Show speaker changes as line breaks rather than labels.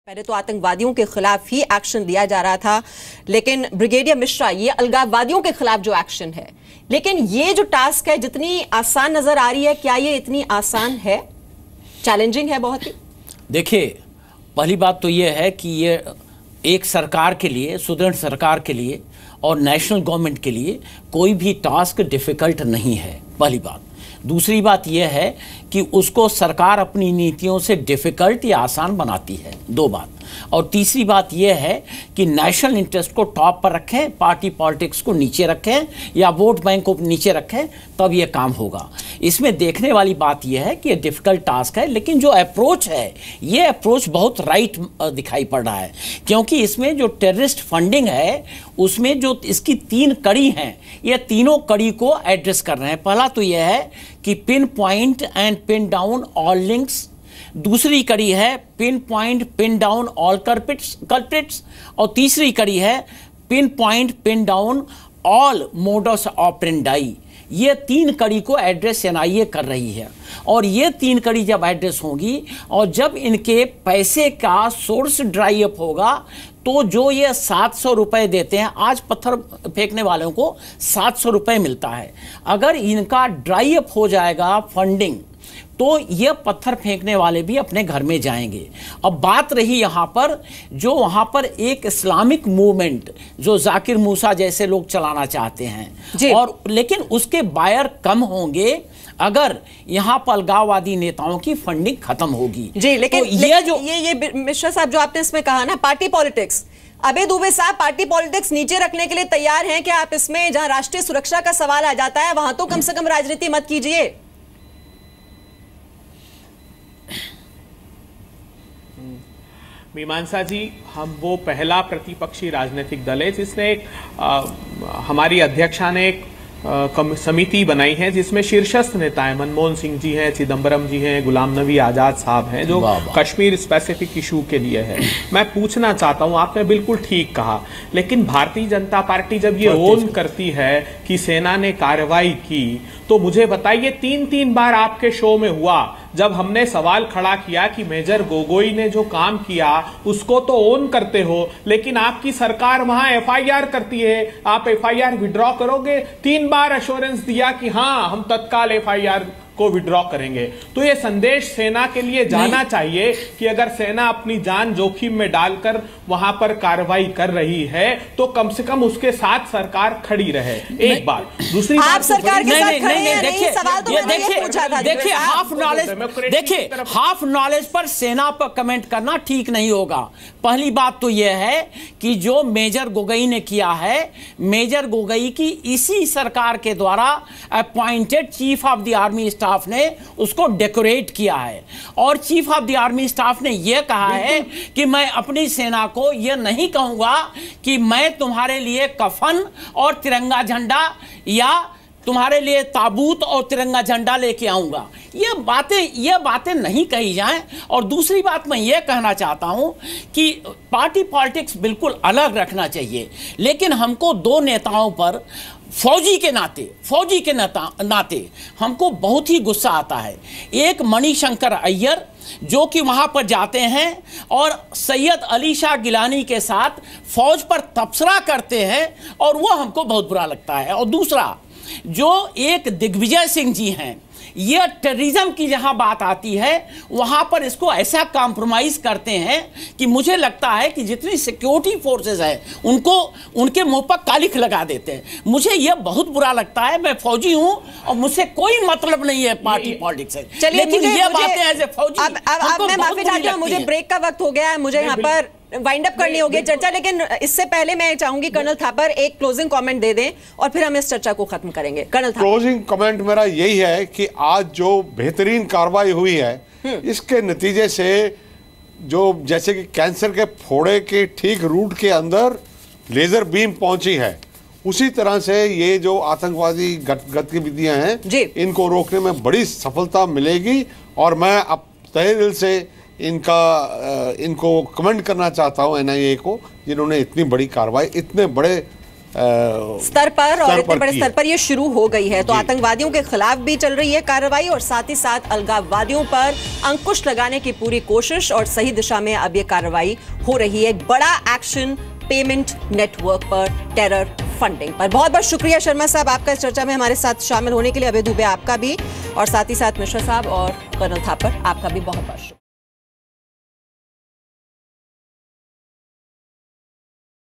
पहले तो आतंकवादियों के खिलाफ ही एक्शन लिया जा रहा था, लेकिन ब्रिगेडियर मिश्रा, ये अलगाववादियों के खिलाफ जो एक्शन है, लेकिन ये जो टास्क है जितनी आसान नजर आ रही है, क्या ये इतनी आसान है? चैलेंजिंग है बहुत ही।
देखिए, पहली बात तो ये है कि ये एक सरकार के लिए, सुदृढ़ सरकार के लिए और नेशनल गवर्नमेंट के लिए कोई भी टास्क डिफिकल्ट नहीं है, पहली बात। दूसरी बात यह है कि उसको सरकार अपनी नीतियों से डिफिकल्ट या आसान बनाती है, दो बात। और तीसरी बात यह है कि नेशनल इंटरेस्ट को टॉप पर रखें, पार्टी पॉलिटिक्स को नीचे रखें या वोट बैंक को नीचे रखें, तब यह काम होगा। इसमें देखने वाली बात यह है कि यह डिफिकल्ट टास्क है, लेकिन जो अप्रोच है ये अप्रोच बहुत राइट दिखाई पड़ रहा है, क्योंकि इसमें जो टेररिस्ट फंडिंग है उसमें जो इसकी 3 कड़ी हैं, ये तीनों कड़ी को एड्रेस कर रहे हैं। पहला तो यह है कि pin point and pin down all links, दूसरी कड़ी है pin point pin down all culprits, और तीसरी कड़ी है pin point pin down all modus operandi. ये 3 कड़ी को एड्रेस एनआईए कर रही है, और ये 3 कड़ी जब एड्रेस होगी और जब इनके पैसे का सोर्स ड्राई अप होगा, तो जो ये 700 रुपये देते हैं, आज पत्थर फेंकने वालों को 700 रुपये मिलता है, अगर इनका ड्राई अप हो जाएगा फंडिंग, तो ये पत्थर फेंकने वाले भी अपने घर में जाएंगे। अब बात रही यहाँ पर, जो वहाँ पर एक इस्लामिक मूवमेंट जो जाकिर मूसा जैसे लोग चलाना चाहते हैं, और लेकिन उसके बायर कम होंगे अगर यहाँ पर अलगाववादी नेताओं की फंडिंग खत्म होगी।
जी, लेकिन
तो
ये मिश्रा साहब जो आपने इसमें कहा ना, पार्टी पॉलिटिक्स, अबे दुबे साहब पार्टी पॉलिटिक्स नीचे रखने के लिए तैयार हैं क्या आप? इसमें जहां राष्ट्रीय सुरक्षा का सवाल आ जाता है, वहां तो कम से कम राजनीति मत कीजिए।
मीमांसा जी, हम वो पहला प्रतिपक्षी राजनीतिक दल है जिसने हमारी अध्यक्षा ने एक समिति बनाई है जिसमें शीर्षस्थ नेता है, मनमोहन सिंह जी हैं, चिदम्बरम जी हैं, गुलाम नबी आजाद साहब हैं, जो कश्मीर स्पेसिफिक इशू के लिए है। मैं पूछना चाहता हूं, आपने बिल्कुल ठीक कहा, लेकिन भारतीय जनता पार्टी जब ये ओन करती है कि सेना ने कार्रवाई की, तो मुझे बताइए 3 बार आपके शो में हुआ जब हमने सवाल खड़ा किया कि मेजर गोगोई ने जो काम किया उसको तो ओन करते हो, लेकिन आपकी सरकार वहां एफआईआर करती है, आप एफआईआर विड्रॉ करोगे? 3 बार अश्योरेंस दिया कि हां हम तत्काल एफआईआर को विड्रॉ करेंगे। तो ये संदेश सेना के लिए जाना चाहिए कि अगर सेना अपनी जान जोखिम में डालकर वहां पर कार्रवाई कर रही है, तो कम से कम उसके साथ सरकार खड़ी रहे। एक बात। दूसरी बात,
सरकार के साथ खड़े हैं, नहीं, सवाल तो मैंने ये पूछा था।
देखिए, हाफ नॉलेज पर सेना पर कमेंट करना ठीक नहीं होगा। पहली बात तो यह है कि जो मेजर गोगोई ने किया है, मेजर गोगोई की इसी सरकार के द्वारा appointed chief of the army staff ने उसको डेकोरेट किया है, और chief of the army staff ने यह कहा है कि मैं अपनी सेना को यह नहीं कहूंगा कि मैं तुम्हारे लिए कफन और तिरंगा झंडा या तुम्हारे लिए ताबूत और तिरंगा झंडा लेके आऊंगा। ये बातें नहीं कही जाएं। और दूसरी बात मैं ये कहना चाहता हूं कि पार्टी पॉलिटिक्स बिल्कुल अलग रखना चाहिए, लेकिन हमको 2 नेताओं पर फौजी के नाते हमको बहुत ही गुस्सा आता है। एक मणिशंकर अय्यर जो कि वहां पर जाते हैं और सैयद अली शाह गिलानी के साथ फौज पर तबसरा करते हैं, और वो हमको बहुत बुरा लगता है। और दूसरा, जो एक दिग्विजय सिंह जी हैं, यह टेररिज्म की जहां बात आती है वहां पर इसको ऐसा कॉम्प्रोमाइज करते हैं कि मुझे लगता है कि जितनी सिक्योरिटी फोर्सेस है उनको उनके मुंह पर कालिख लगा देते हैं। मुझे यह बहुत बुरा लगता है। मैं फौजी हूं और मुझसे कोई मतलब नहीं है पार्टी पॉलिटिक्स से, लेकिन ये बातें एज ए फौजी,
अब मैं माफी चाहती हूं, मुझे ब्रेक का वक्त हो गया है, मुझे यहाँ पर वाइंड अप करनी होगी चर्चा, लेकिन इससे पहले मैं चाहूंगी कर्नल थापर एक क्लोजिंग कमेंट दे दें और फिर हम इस चर्चा को खत्म करेंगे। कर्नल थापर।
क्लोजिंग कमेंट मेरा यही है कि आज जो बेहतरीन कार्रवाई हुई है, इसके नतीजे से जो जैसे कि कैंसर के फोड़े के ठीक रूट के अंदर लेजर बीम पहुंची है, उसी तरह से ये जो आतंकवादी गतिविधियां हैं इनको रोकने में बड़ी सफलता मिलेगी। और मैं अब तहे दिल से इनको कमेंट करना चाहता हूं एनआईए को, जिन्होंने इतनी बड़ी कार्रवाई इतने बड़े
स्तर पर और इतने बड़े स्तर पर ये शुरू हो गई है। तो आतंकवादियों के खिलाफ भी चल रही है कार्रवाई और साथ ही साथ अलगाववादियों पर अंकुश लगाने की पूरी कोशिश और सही दिशा में अब ये कार्रवाई हो रही है। एक बड़ा एक्शन पेमेंट नेटवर्क पर, टेरर फंडिंग पर। बहुत बहुत शुक्रिया शर्मा साहब आपका इस चर्चा में हमारे साथ शामिल होने के लिए। अभय दुबे आपका भी, और साथ ही साथ मिश्रा साहब और कर्नल थापर आपका भी बहुत बहुत शुक्रिया।